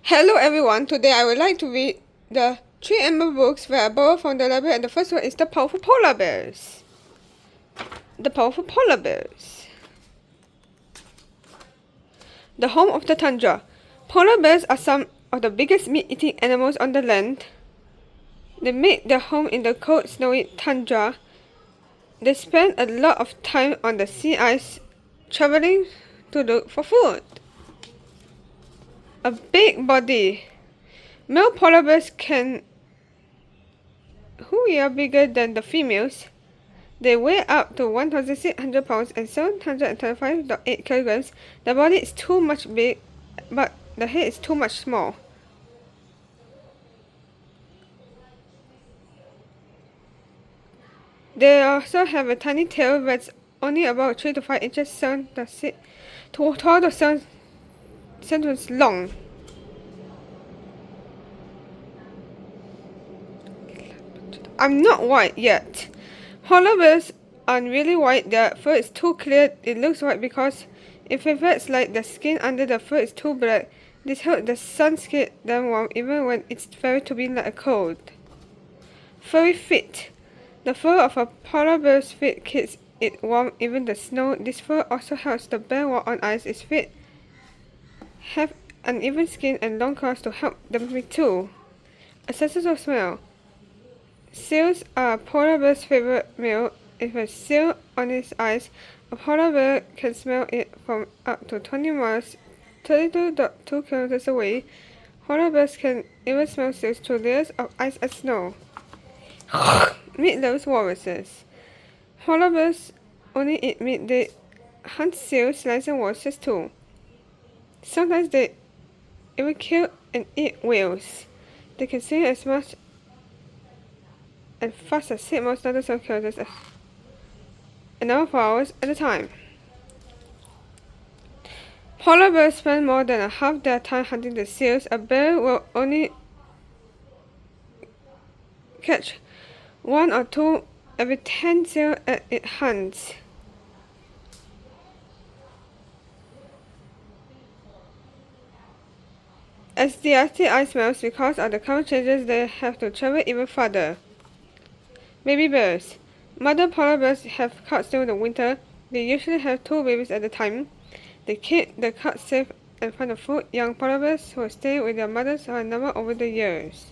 Hello everyone, today I would like to read the three Emma books that I borrowed from the library, and the first one is The Powerful Polar Bears. The Powerful Polar Bears. The Home of the Tundra. Polar bears are some of the biggest meat-eating animals on the land. They make their home in the cold, snowy tundra. They spend a lot of time on the sea ice, traveling to look for food. A big body. Male polar bears who are bigger than the females. They weigh up to 1,600 pounds and 725.8 kilograms. The body is too much big, but the head is too much small. They also have a tiny tail that's only about 3 to 5 inches tall to 7 centimeters long. I'm not white yet. Polar bears aren't really white. Their fur is too clear. It looks white because infrared's light, the skin under the fur is too black. This helps the sun keep them warm even when it's very to be like a cold. Furry feet. The fur of a polar bear's feet keeps it warm even the snow. This fur also helps the bear walk on ice. Its feet have uneven skin and long claws to help them breathe too. A sense of smell. Seals are a polar bear's favorite meal. If a seal on its eyes, a polar bear can smell it from up to 20 miles, 32.2 kilometers away. Polar bears can even smell seals through layers of ice and snow. Meat loves walruses. Polar bears only eat meat. They hunt seals, lions, and walruses too. Sometimes they even kill and eat whales. They can swim as much and fast as 6 miles thousands of kilometers an hour for hours at a time. Polar bears spend more than half their time hunting the seals. A bear will only catch 1 or 2 every 10 seals it hunts. As the Arctic ice melts because of the climate changes, they have to travel even farther. Baby bears. Mother polar bears have cubs during the winter. They usually have 2 babies at a time. They keep the cubs safe and find the food. Young polar bears will stay with their mothers are a number over the years.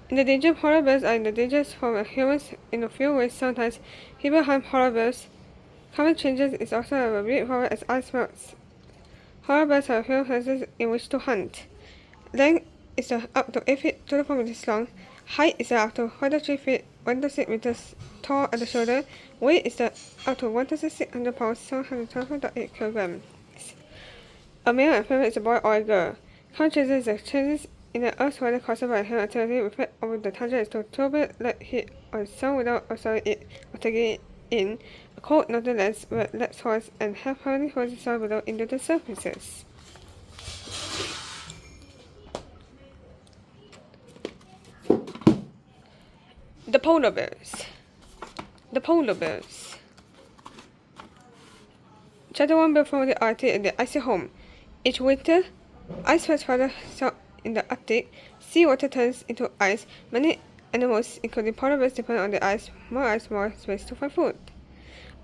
In the danger, polar bears are in the danger from humans in a few ways. Sometimes people harm polar bears. Climate changes is also a big problem as ice melts. Polar bears have few places in which to hunt. Length is up to 8 feet, 2 to 4 meters long. Height is up to 1 to 3 feet, 1 to 6 meters tall at the shoulder. Weight is up to 1,600 pounds, 725.8 kilograms. A male and female is a boy or a girl. Climate change is the changes in the Earth's weather caused by human activity. Effect over the tundra is to turbulent light heat on sun without absorbing it or taking it in. A cold northern lands will lapse holes and have permanently frozen soil below into the surfaces. The polar bears. The polar bears. Chapter 1 built from the Arctic and the icy home. Each winter, ice spreads farther south in the Arctic. Seawater turns into ice. Many animals, including polar bears, depend on the ice, more space to find food.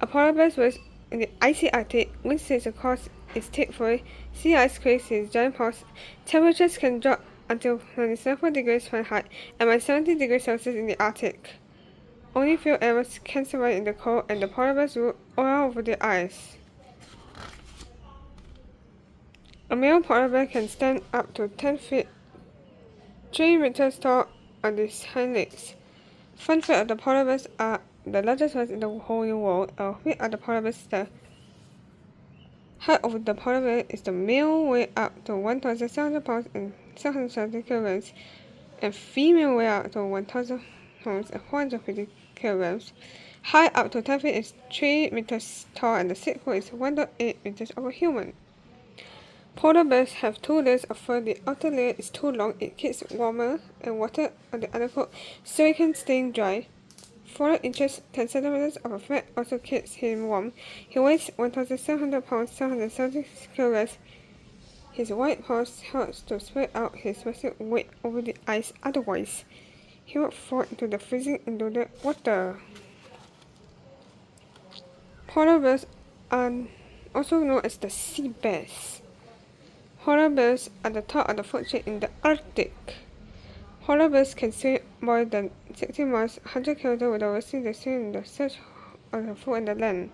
A polar bear lives in the icy Arctic. Wind sweeps across its thick fur. Sea ice creates its giant paws. Temperatures can drop until 97 degrees Fahrenheit and minus 70 degrees Celsius in the Arctic. Only few animals can survive in the cold, and the polar bears rule all over the ice. A male polar bear can stand up to 10 feet, 3 meters tall on its hind legs. Fun fact: the polar bears are the largest ones in the whole world. Weight of the polar bears. The height of the polar bear is the male weigh up to 1,700 pounds and 770 kilograms, and female weigh up to 1,000 pounds and 450 kilograms. Height up to 10 feet is 3 meters tall, and the 6 foot is 1.8 meters over human. Polar bears have 2 layers of fur. The outer layer is too long. It keeps warmer and water on the undercoat so it can stay dry. 4 inches 10 centimeters of fat also keeps him warm. He weighs 1,700 pounds, 770 kilograms. His white paws helps to spread out his massive weight over the ice, otherwise he would fall into the freezing indoor water. Polar bears are also known as the sea bears. Polar bears are the top of the food chain in the Arctic. Polar bears can swim more than 60 miles, 100 km without wasting the sea in the search of the food and the land.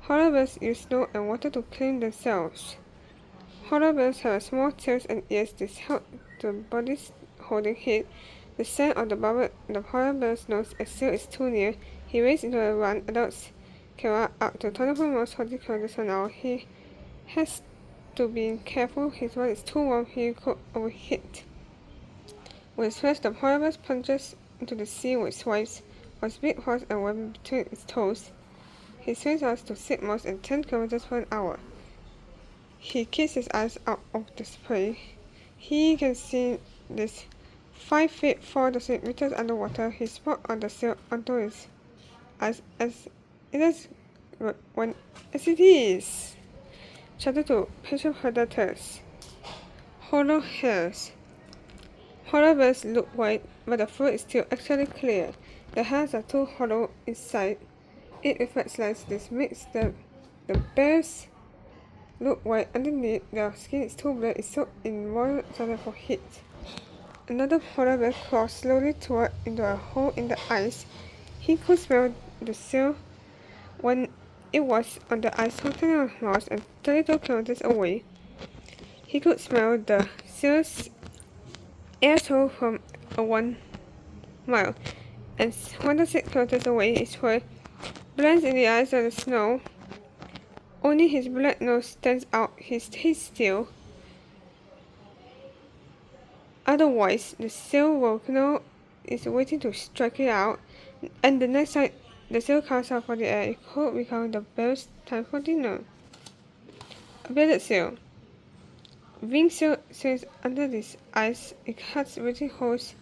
Polar bears use snow and water to clean themselves. Polar bears have small tails and ears. This helps the body's holding heat. The scent of the polar bear's nose as sail is too near. He races into a run. Adults can run up to 24 miles 40 km an hour. He has to be careful. His body is too warm. He could overheat. When stressed, the polar bear plunges into the sea with swipes of his big paws and web between its toes. He swims out to 6 miles and 10 km per hour. He keeps his eyes out of the spray. He can see this 5 feet 4 meters underwater. He spots on the sail onto his eyes as it is. Chapter 2. Potential predators. Hollow hairs. Polar bears look white, but the fur is still actually clear. The hairs are too hollow inside. It reflects light. This makes the bears look white underneath. Their skin is too black. It's soaked in water for heat. Another polar bear crawls slowly toward into a hole in the ice. He could smell the sail when it was on the ice 20 miles and 32 kilometers away. He could smell the sail's aerosol from 1 mile, and 106 kilometers away is where blends in the ice of the snow. Only his black nose stands out. He stays still. Otherwise, the sail volcano is waiting to strike it out, and the next time the sail comes out for the air, it could become the bear's time for dinner. A bearded sail. Winged sail swims under this ice. It cuts breathing holes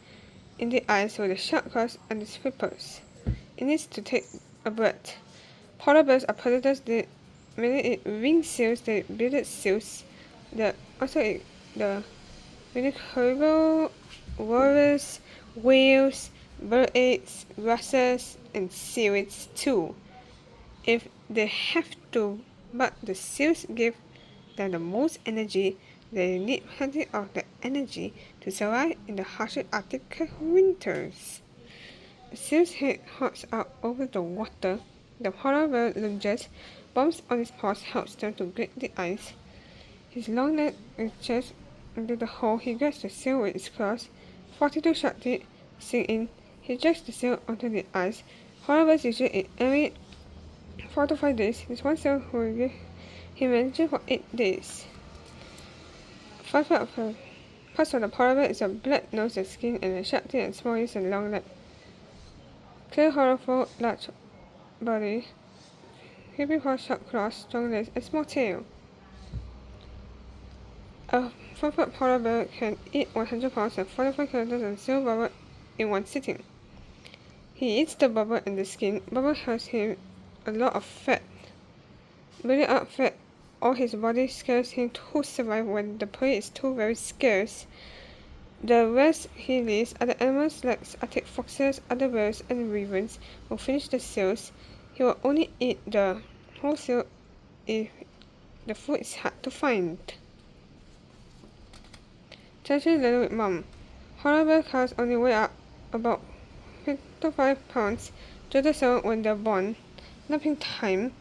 in the ice with the sharp claws and its flippers. It needs to take a breath. Polar bears are predators. They mainly eat winged seals. They eat bearded seals. They also eat the caribou, walrus, whales, bird eggs, grasses, and seaweeds too, if they have to. But the seals give them the most energy. They need plenty of the energy to survive in the harsh Arctic winters. The seal's head hops out over the water. The polar bear lunges. Bumps on his paws helps them to grate the ice. His long neck reaches into the hole. He grabs the sail with his claws. 42 sharp teeth sink in. He drags the sail onto the ice. Polar bears usually eat every 4 to 5 days. This one sail will give him energy for 8 days. Parts of the polar bear is a black nose and skin, and a sharp teeth and small ears and long leg. Clear colorful large body, creepy paws, sharp claws, strong legs, and small tail. A 4-foot polar bear can eat 100 pounds and 45 kilometers of sail blubber in one sitting. He eats the blubber and the skin. Blubber has him a lot of fat. Building up fat all his body scares him to survive when the prey is too very scarce. The rest he leaves are the animals like Arctic foxes, other bears, and ravens who finish the seals. He will only eat the whole seal if the food is hard to find. Churchill Little with Mom. Polar bear calves only weigh up about 55 pounds to the cell when they're born. Napping time.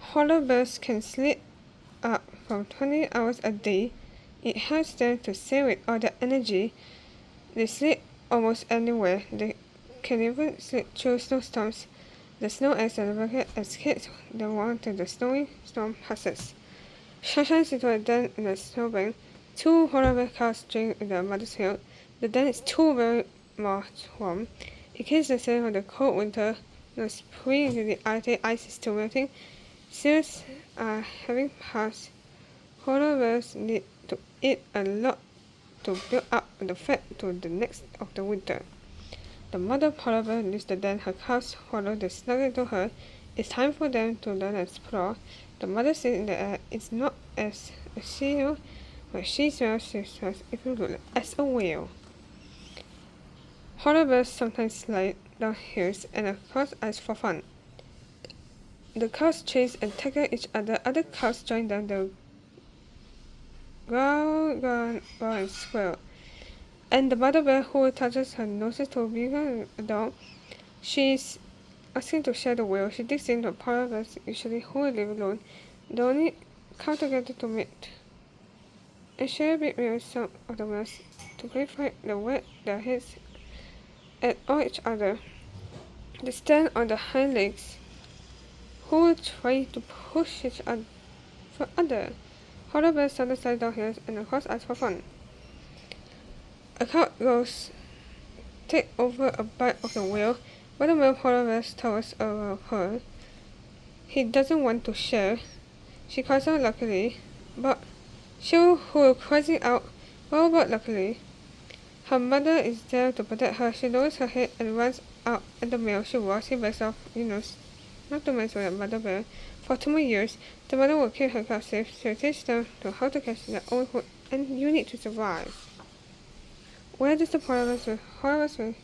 Polar bears can sleep up from 20 hours a day. It helps them to save with all their energy. They sleep almost anywhere. They can even sleep through snowstorms. The snow acts as a blanket escapes the warmth until the snowy storm passes. Sunshine into a den in a snowbank. 2 polar bear calves drink in the mother's milk. The den is too very much warm. It keeps the sail from the cold winter. No spring into the Arctic ice is still melting. Seals are having passed. Polar bears need to eat a lot to build up the fat to the next of the winter. The mother polar bear leaves the den. Her calves follow. They snuggle into her. It's time for them to learn and explore. The mother sits in the air. It's not as she When she smells even good as a whale. Polar bears sometimes slide down hills and across ice for fun. The cows chase and tackle each other. Other cows join them. The growl and squeal. And the mother bear who touches her noses to become a dog. She's asking to share the whale. She digs in the polar bears usually who live alone. They only come together to mate. And share a bit with some of the males to clarify the wet their heads at all each other. They stand on the hind legs who will try to push each other. Polar bears sometimes slide down hills and across ice for fun. A cow goes take over a bite of the whale, but the male polar bear towers over her. He doesn't want to share. She calls out luckily, but she will cries out, well, but luckily. Her mother is there to protect her. She lowers her head and runs out at the male. She walks, he backs off, not to mess with the mother bear. For 2 more years, the mother will keep her cubs safe. She will teach them how to catch their own food, and you need to survive. Where does the polar bear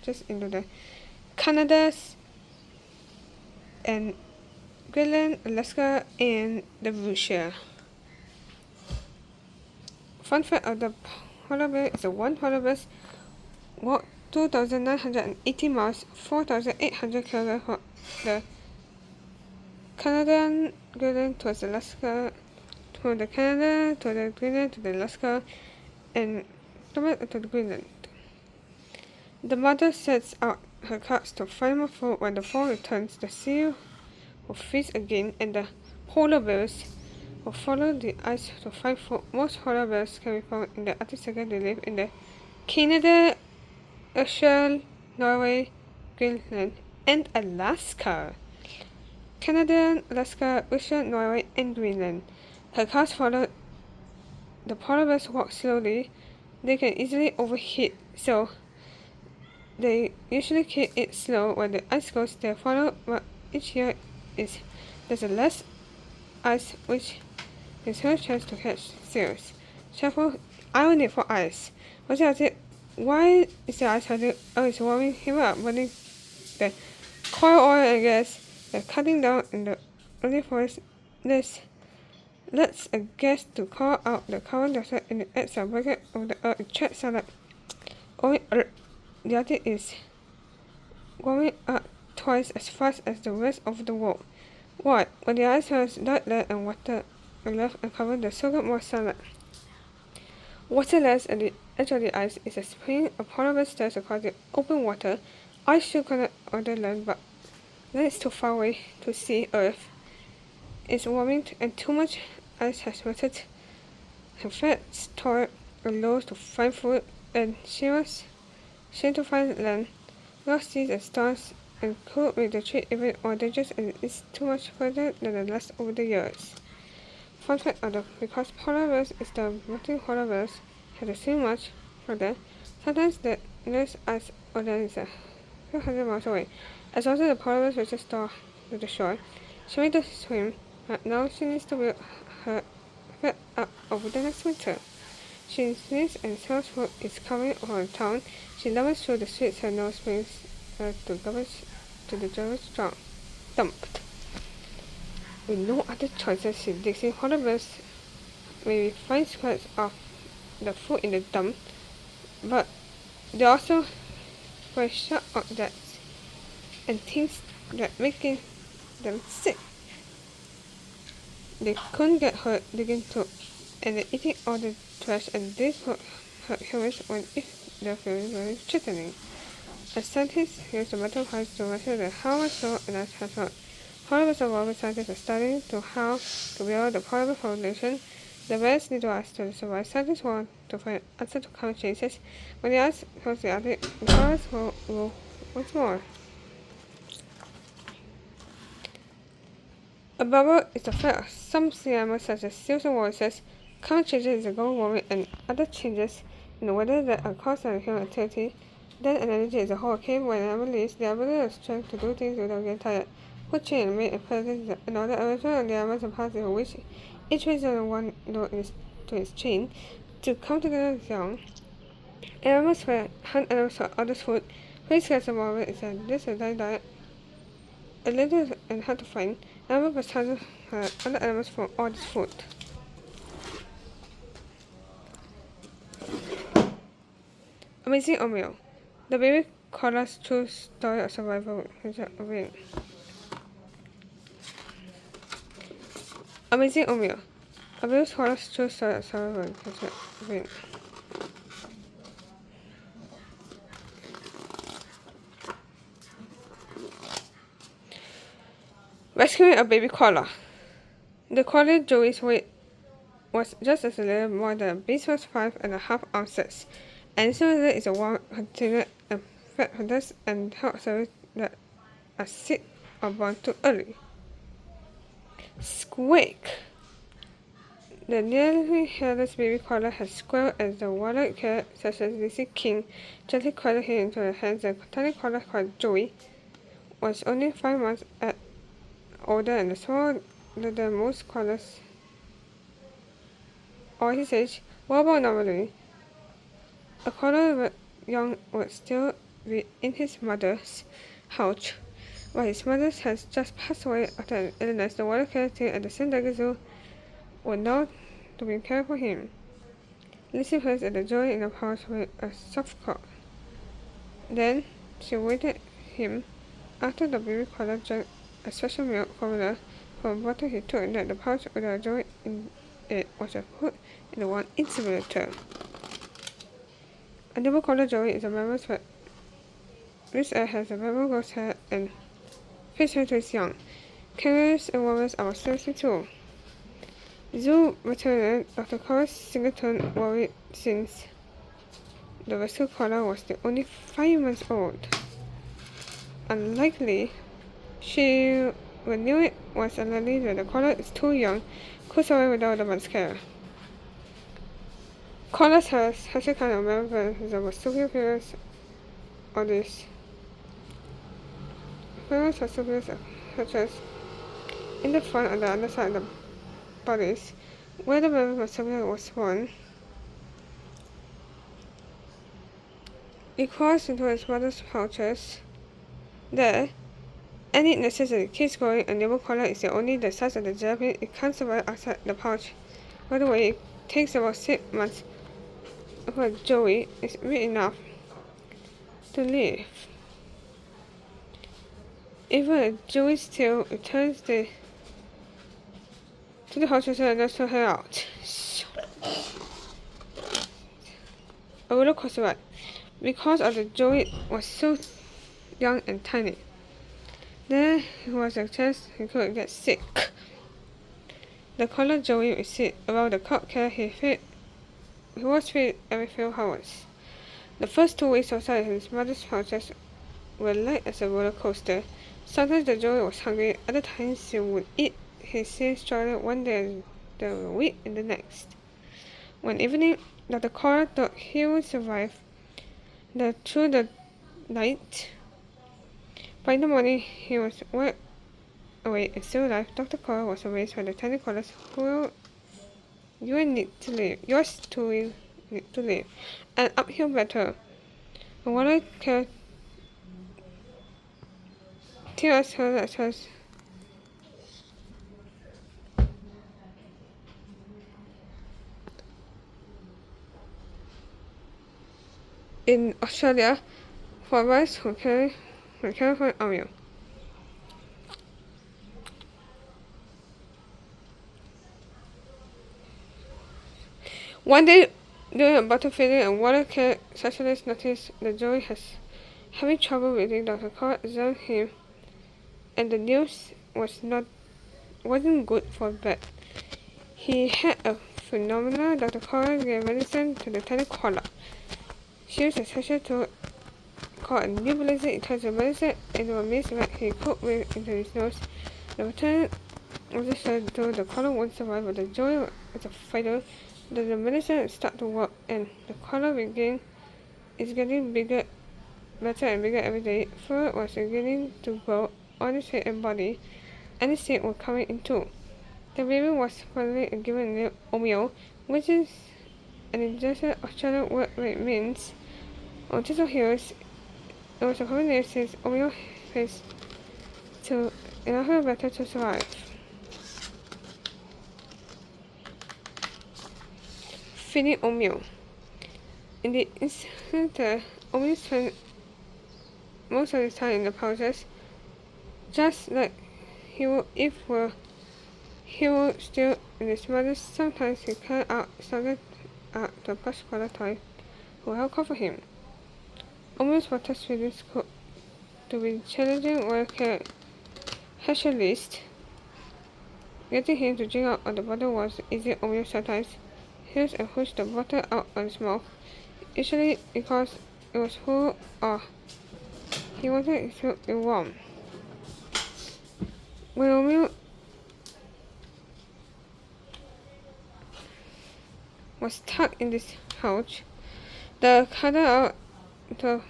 just into the Canadas and Greenland, Alaska, and the Russia. Fun fact of the polar bear is that one polar bear walked 2,980 miles, 4,800 kilometers from the Canadian Greenland towards Alaska, from the Canada to the Greenland to the Alaska, and to the Greenland. The mother sets out her cubs to find more food. When the fall returns, the seal will freeze again, and the polar bears will follow the ice to find food. Most polar bears can be found in the Arctic Circle. They live in the Canada, Australia, Norway, Greenland, and Alaska. Canada, Alaska, Russia, Norway, and Greenland. Her cubs follow the polar bears walk slowly. They can easily overheat, so they usually keep it slow when the ice goes. They follow what each year is there's a less ice, which is her chance to catch seals. Shuffle irony for ice. What's it? Why is the ice hurting? Oh, it's warming him up, burning the coal, oil, and gas. They're cutting down in the early forest. This lets a gas to call out the carbon dioxide in the air cell bucket of the earth. It checks out the Arctic is warming up twice as fast as the rest of the world. Why? When the ice has died lead and water are left uncovered, they soak up more sunlight. Water less at the edge of the ice is a spring. A polar bear stares across the open water. Ice should connect on the land, but then it's too far away to see Earth. It's warming and too much ice has melted. Her fats tore and low to find food, and she was sent to find land. Lost seas and storms and could make the trip even more dangerous, and it's too much further than the last over the years. Fun fact of the because polar bears is the melting polar bears have to swim much further. Sometimes the nearest ice or land is a few hundred miles away. As also the polar bears reaches to the shore, she made the swim, but now she needs to build her fat up over the next winter. She sneezes and smells food is coming from town. She lumberjanes through the streets. Her nose brings her to the garbage dumped. With no other choices, she digs in. Polar bears maybe find scraps of the food in the dump, but they also find sharp objects and things that making them sick. They couldn't get hurt digging through, and they're eating all the trash, and this would hurt humans when if they're feeling very threatening. As scientists use the metal heights to measure how much salt and ice has hurt. Polar bears are world scientists are studying to how to build the polar bear population. The bears need to ice to survive. Scientists want to find answer to climate changes. When the ice covers the Arctic, the polar bears will once more. A bubble is a fact of some sea animals such as seals and walruses. Climate changes is global warming and other changes in the weather that are caused by human activity. Then an energy is a whole cave when an animal leaves the ability of strength to do things without getting tired. Food chain and mate and predators is another arrangement of the animals and parts of which each reason one node is to his chain to come together with young. Animals were hunt animals for others' food. His case of is that this is a diet. A little and hard to find. Animals must hunt other animals for all this food. Amazing Omeo. The baby koala's true story of survival is a wing. Amazing Omeo. A baby koala's true story of survival is a wing. Rescuing a baby koala. The koala Joey's weight was just as a little more than a beast was 5.5 ounces, and so there is a warm container and fed hunters and health service that are sick or born too early. Squeak. The nearly hairless baby koala has squealed as the wild cat such as Lizzie King gently cradled him into her hands. The tiny koala called Joey was only 5 months older and smaller than most koalas or his age. What about normally? A koala young would still be in his mother's house, while his mother has just passed away after an illness. The wild cat team at the San Diego Zoo would know to be care for him. Lizzie placed at the Joey in a pouch with a soft coat. Then she weighted him. After the baby koala drank a special milk formula from a bottle he took, that the pouch with a Joey in it was put in the one incubator. A newborn koala Joey is a mammal but this has a mammal ghost hair and fits her to its young. Kangaroos and walrus are seriously too. Zoo veterinarian Dr. Carl Singleton worried since the rescued koala was only 5 months old. Unlikely, she knew it was unlikely that the koala is too young, could survive without the man's care. Koalas have such a kind of membrane that was superior or this. Females are superior such as in the front and the underside of the bodies, where the baby was born. It crawls into its mother's pouches. There, any necessity keeps growing. A newborn koala is only the size of the jellybean. It can't survive outside the pouch. By the way, it takes about 6 months for Joey is big enough to live. Even a Joey still returns to the hospital and knocks her out. A roller coaster ride. Because of the Joey was so young and tiny, there was a chance he could get sick. The koala Joey received about the cold care he was fed every few hours. The first 2 weeks outside his mother's pouches were light as a roller coaster. Sometimes the Joey was hungry, other times he would eat his stroller one day the week and the next. One evening, Dr. Cora thought he would survive through the night. By the morning, he was well awake and still alive. Dr. Cora was amazed by the tiny koalas who yours to need to live. An uphill battle. A water cat tells her that was in Australia for rice who care for Omeo. One day, during a bottle feeding, a water care specialist noticed that Joey has having trouble breathing. Dr. Cole examined him, and the news wasn't good for Beth. He had a phenomenal. Dr. Cole gave medicine to the tiny koala. She used a special tool called a nebulizer. It has a medicine and the mist that he could breathe into his nose. The veterinarian officer told the koala won't survive, but the Joey was a fighter. The medicine started to work, and the koala is getting bigger, better and bigger every day. Fur was beginning to grow on his head and body, and his teeth were coming in too. The baby was finally given a name, Omeo, which is an indigestion Australian word which means on Tito Hills. It was a common name since Omeo faced to in order better to survive. Feeding Omeo. In the incident, Omeo spent most of his time in the pouches, just like he would if he would still in his mother. Sometimes he started out the plush collar toy who helped cover him. Omeo's water feeding could to be challenging wildcat specialist. Getting him to drink out of the bottle was easy. Omeo sometimes held and pushed the bottle out of his mouth, usually because it was full or he wanted it to be warm. When Omeo was tucked in this pouch, the cutter out the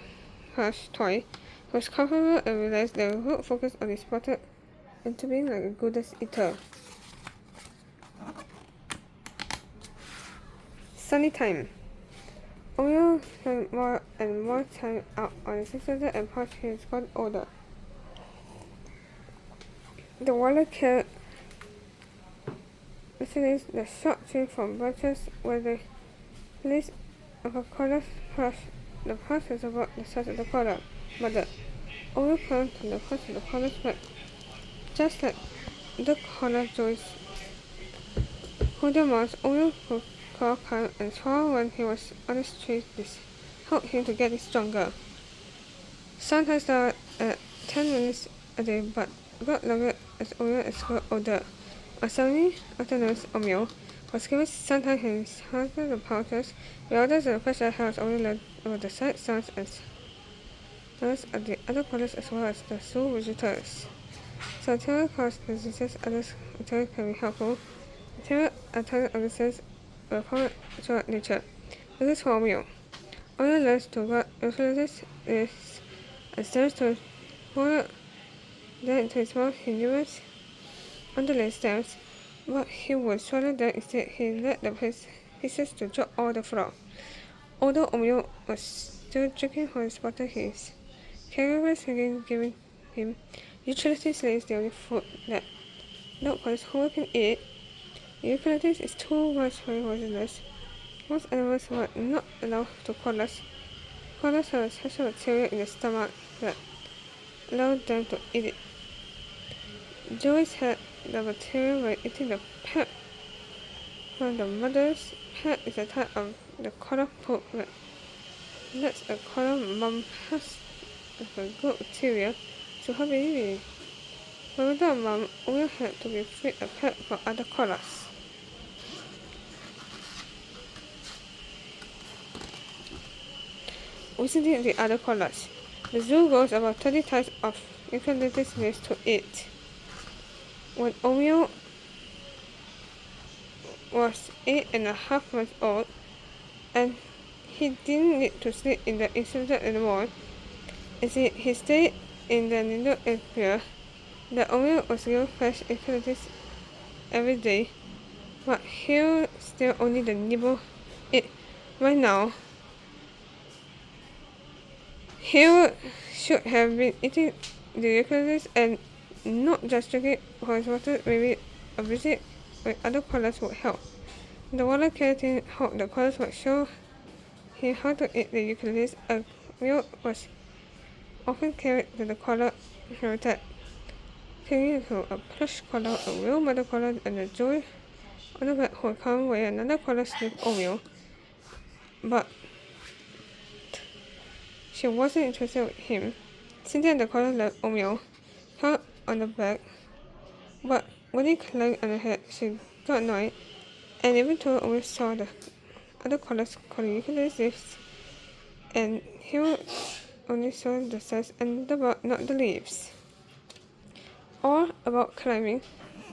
plush toy was comfortable and realized that he would focus on his bottle into being like a goodness eater. Sunny time. Omeo spent more and more time out on his sister and pouch he has got older. The water killed listeners the short tree from branches where the place of a collar pouch. The pouch was about the size of the collar, but the Omeo clung to the pouch of the collar's back, just like the collar joints. Holding mouse, Omeo could call calm and swallow when he was on the street. This helped him to get stronger. Sometimes there were 10 minutes a day, but got longer as Omeo got older. On Sunday afternoons, Omeo was given sometimes his husband the pouches. The orders of the fresh air house only led over the sight, sounds, and smells of the other colors as well as the zoo visitors. So terror caused diseases, others terror can be helpful. Terror attack illnesses were common throughout nature. This is for Omeo. Omeo learns to what influences is and starts to pour them into his mouth. He nibbles on the last stems, but he would swallow them instead. He let the pieces to drop all the floor. Although Omeo was still drinking from his bottle, his caregivers began giving him eucalyptus leaves, the only food that dog collars who can eat. Eucalyptus is too much for poisonous. Most animals were not allowed to collars. Collars have a special bacteria in the stomach that allowed them to eat it. Joyce had the bacteria by eating the pet. When the mother's pet is a type of the collar poop that lets a collar mom has a good bacteria to her baby. But without mom, Omeo had to be feed a pet for other collars. Visiting the other collars. The zoo grows about 30 types of eucalyptus leaves to eat. When Omeo was 8.5 months old, and he didn't need to sleep in the incubator anymore, as he stayed in the needle area, the Omeo was given fresh eucalyptus every day, but he still only the nibble it right now. He should have been eating the eucalyptus and not just drinking for his water. Maybe a visit with other collars would help. The water carrier hoped the collars would show him how to eat the eucalyptus. A meal was often carried to the collar habitat, clinging to a plush collar, a real mother collar, and a joy on the back would come where another collar sniffed Omeo. But she wasn't interested with him. Cynthia and the collar left Omeo, her on the back, but when he climbed on her head, she got annoyed, and even though Omeo saw the other collars calling eucalyptus, and he only saw the size and the bark, not the leaves. All about climbing.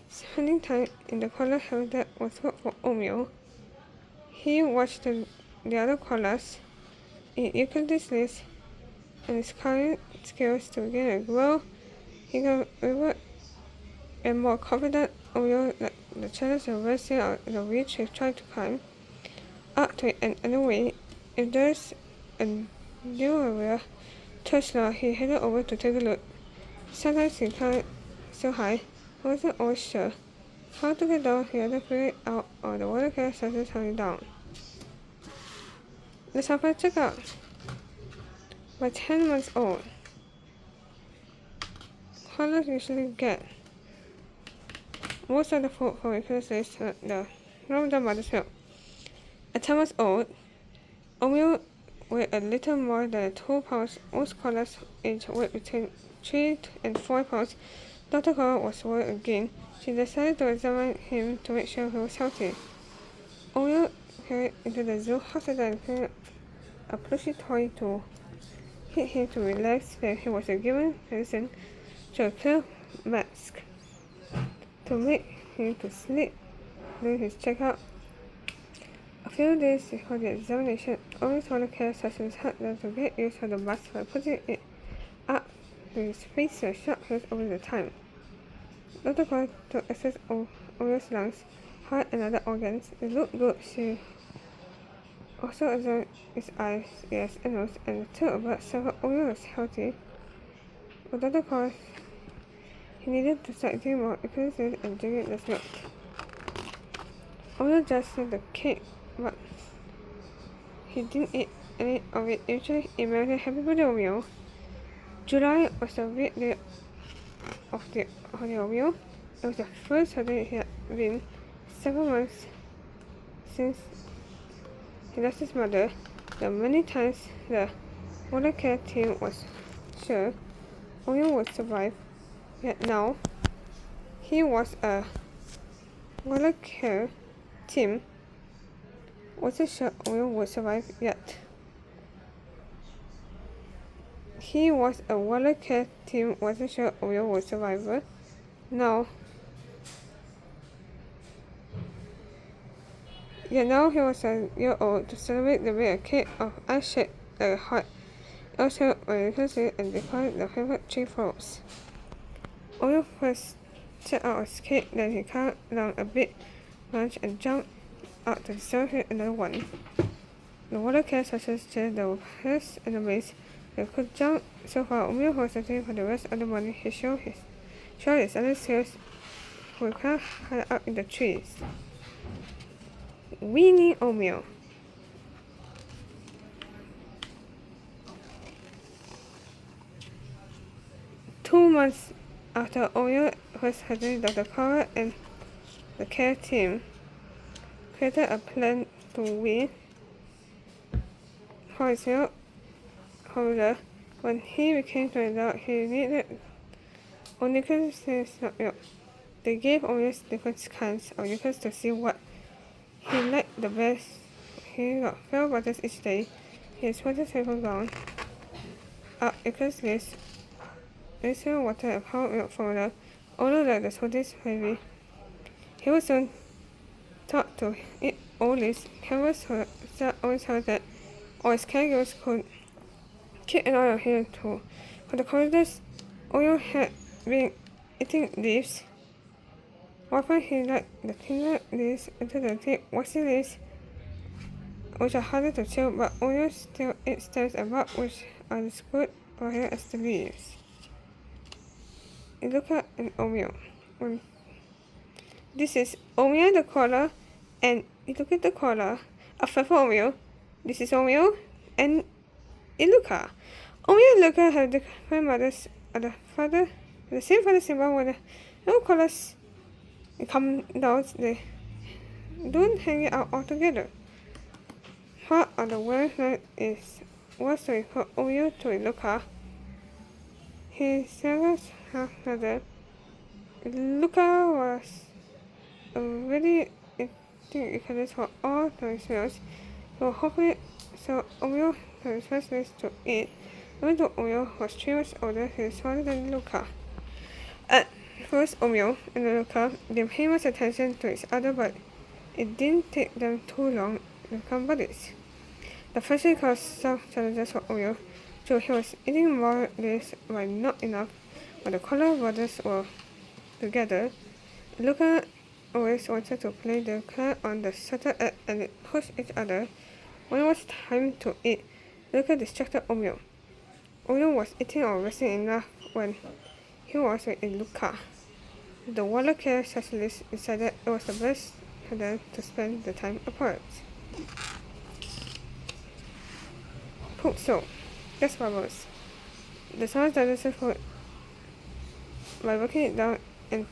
Spending time in the collar habitat was good for Omeo. He watched the other collars eat eucalyptus leaves, and his climbing skills to begin and grow. He got river and more confident. Omeo let the challenge of resting out in the ridge he tried to climb. up to it, and anyway, if there's a newer Tesla, he headed over to take a look. Sometimes he climbed so high, he wasn't always sure how to get down. He had to figure it out, or the water car started coming down. The supper took out. By 10 months old, Hollows usually get most of the food from because they from the mother's milk. At 10 months old, Omeo weighed a little more than 2 pounds. Most collars each weighed between 3 and 4 pounds. Dr. Cole was worried again. She decided to examine him to make sure he was healthy. Omeo carried into the zoo hospital and picked a plushy toy to hit him to relax. Then he was given medicine to a clear mask to make him to sleep during his checkup. A few days before the examination, Owen's told care sessions helped them to get used to the mask by putting it up to his face to shock his over the time. Dr. Cole took access of Owen's lungs, heart, and other organs. It looked good. She also examined his eyes, ears, and nose, and took about several Owen was healthy. But Dr. Cole, he needed to start doing more exercise and drinking less milk. Owen just ate the cake, but he didn't eat any of it. Usually, he made a happy birthday meal. July was the big day of the meal. It was the first holiday he had been 7 months since he lost his mother. The many times the water care team was sure Owen would survive, yet now he was a water care team wasn't sure Owen would survive yet. He was a water care team wasn't sure Owen would survive. Now he was a year old. To celebrate, they made a cake of ice shaped like a heart. Also, when it and decorated the favorite tree fruits. Owen first set out his cake, then he cut down a big branch and jumped out to celebrate another one. The water care suggested they were first and amazed they could jump so far. Omeo was waiting for the rest of the morning. He showed his other skills who climbed high up in the trees. Weenie Omeo. Two months after Omeo was heading, Dr. Cole and the care team created a plan to wean for his milk holder. When he became an adult, he needed only consistent milk. They gave Omeo different kinds of liquids to see what he liked the best. He got 12 bottles each day. His water table gone up because this instant water and powdered milk formula, although like the Swedish baby. He was soon taught to eat olives. Campbell's always heard that all his caregivers could keep an eye on him too. For the corridors, Owen had been eating leaves. Often he liked the thinner leaves into the thick, waxy leaves, which are harder to chew, but Owen still eats stems and bark, which are as good for him as the leaves. Iluka and Omeo. This is Omeo the koala and Iluka the koala. A friend for Omeo. This is Omeo and Iluka. Omeo and Iluka have different mothers or the same father symbol when the no koalas come down, they don't hang it out all together. Part of the word was to refer Omeo to Iluka. His youngest half brother, Iluka, was a really eating for all the smells. So hopefully, Omeo had his first place to eat. Even though Omeo was 3 years older, he was smaller than Iluka. At first, Omeo and Iluka gave him much attention to each other, but it didn't take them too long to become buddies. The first year caused some challenges for Omeo, so he was eating more days but not enough. When the koala brothers were together, Iluka always wanted to play the car on the shutter and it pushed each other. When it was time to eat, Luca distracted Omeo. Omeo was eating or resting enough when he was with Luca. The water care specialist decided it was the best for them to spend the time apart. Poop soap. Gas bubbles. The science digested food by breaking it down and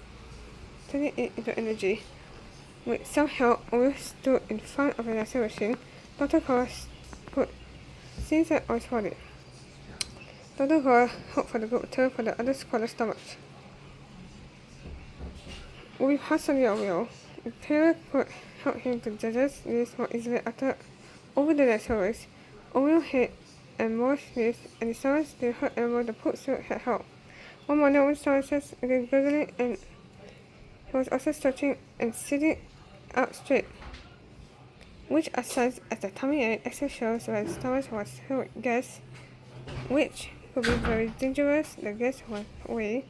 turning it into energy. With some help, Omeo stood in front of an X-ray machine. Dr. Cora put scenes and oils on it. Dr. Cora hoped for the good turn for the other scholar's stomach. We passed on your will. The parent could help him to digest this more easily after over the next hours. Omeo had and more sneezed, and the sounds they heard and more the poop suit had helped. One morning, when someone says again gurgling, and he was also stretching and sitting up straight, which are signs as the tummy ache actually shows when the stomach was filled with gas, which could be very dangerous. The gas went away,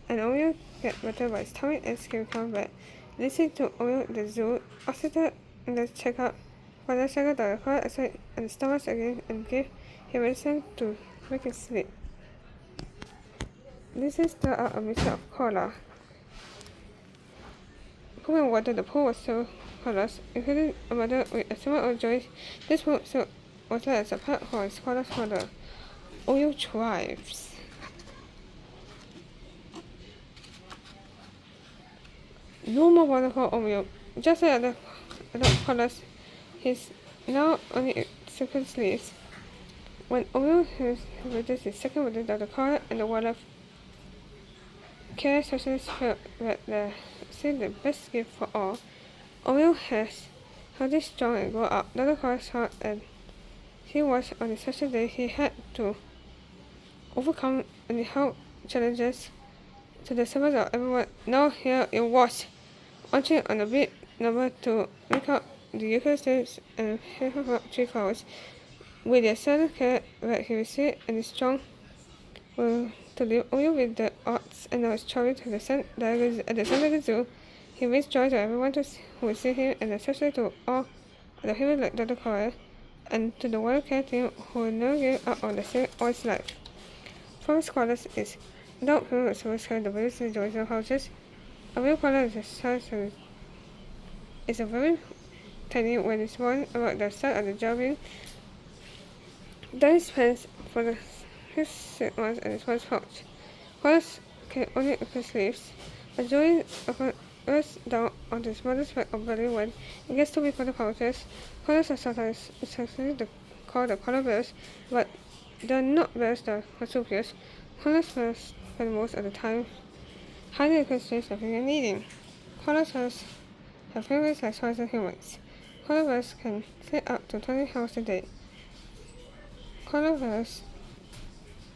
and Omeo get better by his tummy and skin come back. Listening to Omeo at the zoo, officer in the checkup, father checked the record outside and the stomach again and gave him medicine to make him sleep. This is stirred out a mixture of cola. Pouring water, the pool was so colors, including a mother with a smile of joy. This pool so was like as a part for his father's mother. Omeo thrives. No more water for Omeo. Just like other colors, he's now only second sleeves. When Omeo has his second with the color and the water care specialist felt that the best gift for all. Omeo has healthy, strong, and grow up. Dr. Cora thought and he was on a special day he had to overcome any health challenges to the surprise of everyone. Now here it was, watching on the big number to make out the Eucharist and heaven up 3 flowers. With the silent care that he received and the strong will to live only with the odds and now is traveling to the San Diego Zoo. He brings joy to everyone who will see him and especially to all the heroes like Dr. Cora and to the water care team who will never give up on the same all his life. From scholars is not people service care the various joys of houses. A real color is a size is a very tiny when it's born about the start of the jobbing. Then it spends for his 6 months and his first pouch. Colors can only open sleeves. A joy rests down on his mother's back of belly when it gets to be for the pouches. Colors are sometimes essentially called the color bears, but they're not bears, they're marsupials. Colors bears spend most of the time hiding in constraints of and eating. Color bears have fingers like toys and humans. Color bears can sleep up to 20 hours a day. Color bears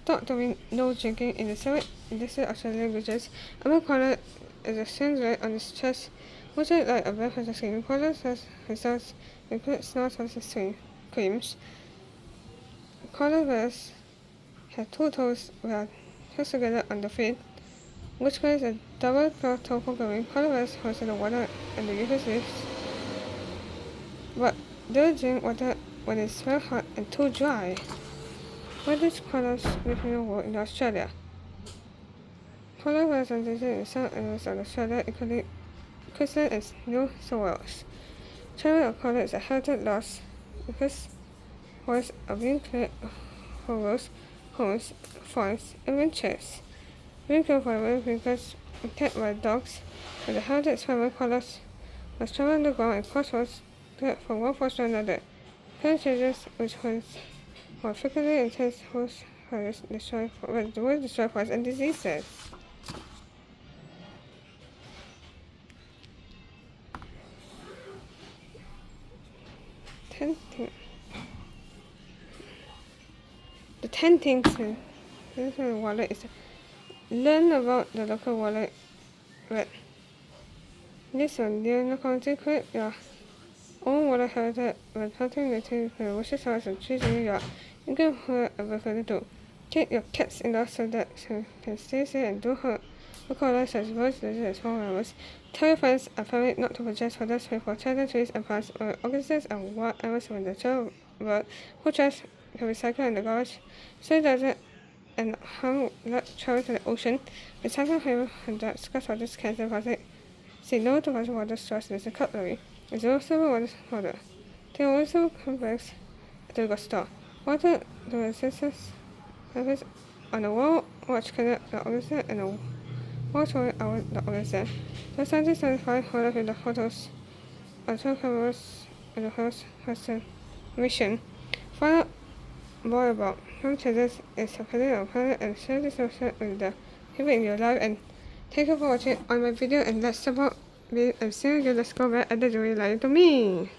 thought to mean no drinking in the 7 indigenous Australian languages. Among color is a thin red on his chest, which is like a bear has a skin. Color says results include snout and creams. Color bears have 2 toes that fused together on the feet, which creates a double claw toe for going. Color bears host in the water and the usual leaves, but they'll drink water when it's very hot and too dry. Why does colors live in the world in Australia? Polar bears are endangered in some areas of Australia, including Queensland and New South Wales. Travel of color is a habitat loss because forests are being cleared for roads, homes, farms, and ranches. Being killed for because attacked by dogs, and the habitat survival colors must travel underground and cross roads to get from one forest to another. Climate changes, which ones more frequently intense host fires destroy forests and diseases. The 10 things in the wallet is learn about the local wallet. This one, the county create your own wallet habitat when hunting native wishes house and trees in New York. You can hurt a buffalo too. Keep your cats indoors so that they can stay safe and don't hurt Record such words as small animals. Tell your friends and family not to purchase for this for charging trees and plants or organisms and whatever when the child work who trash can recycle in the garbage. So does it and how let travel to the ocean. Recycle him and discuss what this cancer plastic. Say no to much water straws as a cutlery. It's also water. They also complex to the store. Water the resistance surface on the wall, watch connect the organism and the watch out the organism. The scientists identify water with the photos of two cameras and the host has a mission. Find out more about how changes is happening on planet and share this with the people in your life and thank you for watching on my video and let's support me and see you. Let's go back and the joy lying to me.